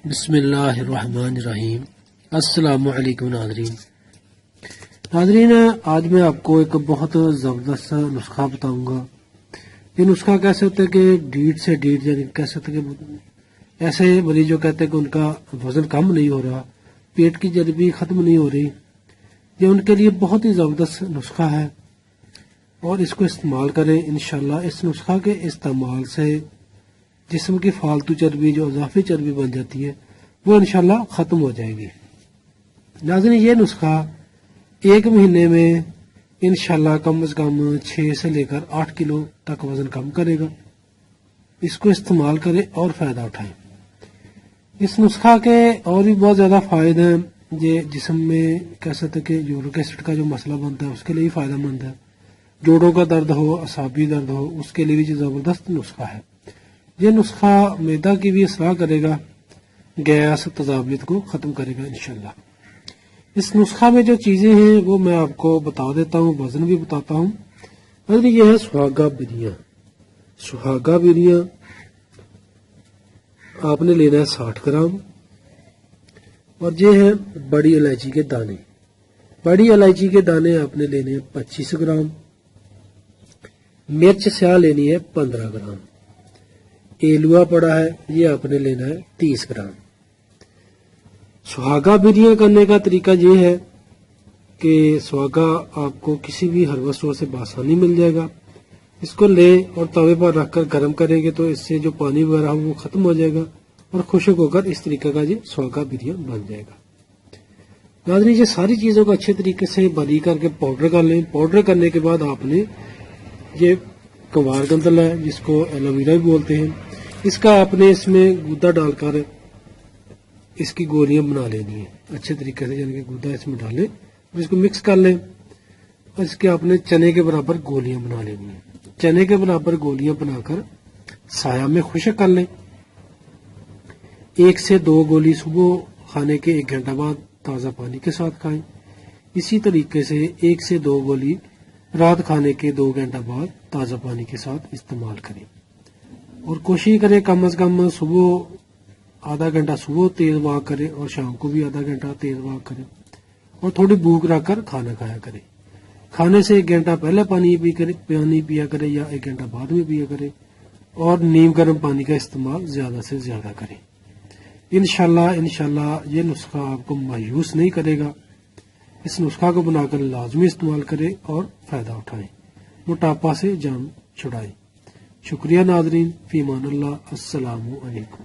بسم اللہ الرحمن الرحیم۔ السلام علیکم ناظرین، آج میں آپ کو ایک بہت زبردست نسخہ بتاؤں گا۔ یہ نسخہ کیسے ہوتا ہے کہ ڈیٹ سے ڈیٹ، یعنی کیسے ہوتا ہے کہ ایسے مریض جو کہتے ہیں کہ ان کا وزن کم نہیں ہو رہا، پیٹ کی چربی ختم نہیں ہو رہی، یہ ان کے لیے بہت ہی زبردست نسخہ ہے اور اس کو استعمال کریں انشاءاللہ۔ اس نسخہ کے استعمال سے جسم کی فالتو چربی جو اضافی چربی بن جاتی ہے وہ انشاءاللہ ختم ہو جائے گی۔ ناظرین، یہ نسخہ ایک مہینے میں انشاءاللہ کم از کم 6 سے لے کر 8 کلو تک وزن کم کرے گا۔ اس کو استعمال کریں اور فائدہ اٹھائیں۔ اس نسخہ کے اور بھی بہت زیادہ فائدے ہیں۔ یہ جسم میں کیسے تھا کہ یورک ایسڈ کا جو مسئلہ بنتا ہے اس کے لیے بھی فائدہ مند ہے۔ جوڑوں کا درد ہو، اعصابی درد ہو، اس کے لیے بھی زبردست نسخہ ہے۔ یہ نسخہ معدہ کی بھی اصلاح کرے گا، گیس تذابیت کو ختم کرے گا انشاءاللہ۔ اس نسخہ میں جو چیزیں ہیں وہ میں آپ کو بتا دیتا ہوں، وزن بھی بتاتا ہوں۔ یہ ہے سہاگا بریاں۔ سہاگا بریاں آپ نے لینا ہے 60 گرام، اور یہ ہے بڑی الائچی کے دانے۔ بڑی الائچی کے دانے آپ نے لینے ہیں 25 گرام۔ مرچ سیاہ لینی ہے 15 گرام۔ ایلوا پڑا ہے، یہ آپ نے لینا ہے 30 گرام۔ سہاگا بریاں کرنے کا طریقہ یہ ہے کہ سہاگا آپ کو کسی بھی ہربل اسٹور سے بآسانی مل جائے گا۔ اس کو لیں اور توے پر رکھ کر گرم کریں گے تو اس سے جو پانی وغیرہ ہو وہ ختم ہو جائے گا اور خشک ہو کر اس طریقے کا یہ سہاگا بریاں بن جائے گا۔ ناظرین، یہ ساری چیزوں کو اچھے طریقے سے بری کر کے پاؤڈر کر لیں۔ پاؤڈر کرنے کے بعد آپ نے یہ کنوار گندل ہے جس کو ایلوویرا بھی بولتے ہیں، اس کا آپ نے اس میں گودا ڈال کر اس کی گولیاں بنا لینی ہیں اچھے طریقے سے، یعنی کہ گودا اس میں ڈالیں اور اس کو مکس کر لیں اور اس کے آپ نے چنے کے برابر گولیاں بنا لینی ہیں۔ چنے کے برابر گولیاں بنا کر سایہ میں خشک کر لیں۔ 1 سے 2 گولی صبح کھانے کے 1 گھنٹہ بعد تازہ پانی کے ساتھ کھائیں۔ اسی طریقے سے 1 سے 2 گولی رات کھانے کے 2 گھنٹہ بعد تازہ پانی کے ساتھ استعمال کریں، اور کوشش کریں کم از کم صبح آدھا گھنٹہ صبح تیز واک کریں اور شام کو بھی آدھا گھنٹہ تیز واک کریں، اور تھوڑی بھوک رکھ کر کھانا کھایا کریں۔ کھانے سے 1 گھنٹہ پہلے پانی پیا کریں یا 1 گھنٹہ بعد میں پیا کریں، اور نیم گرم پانی کا استعمال زیادہ سے زیادہ کریں۔ انشاءاللہ یہ نسخہ آپ کو مایوس نہیں کرے گا۔ اس نسخہ کو بنا کر لازمی استعمال کریں اور فائدہ اٹھائیں، موٹاپا سے جان چھڑائیں۔ شکریہ ناظرین، فی امان اللہ، السلام علیکم۔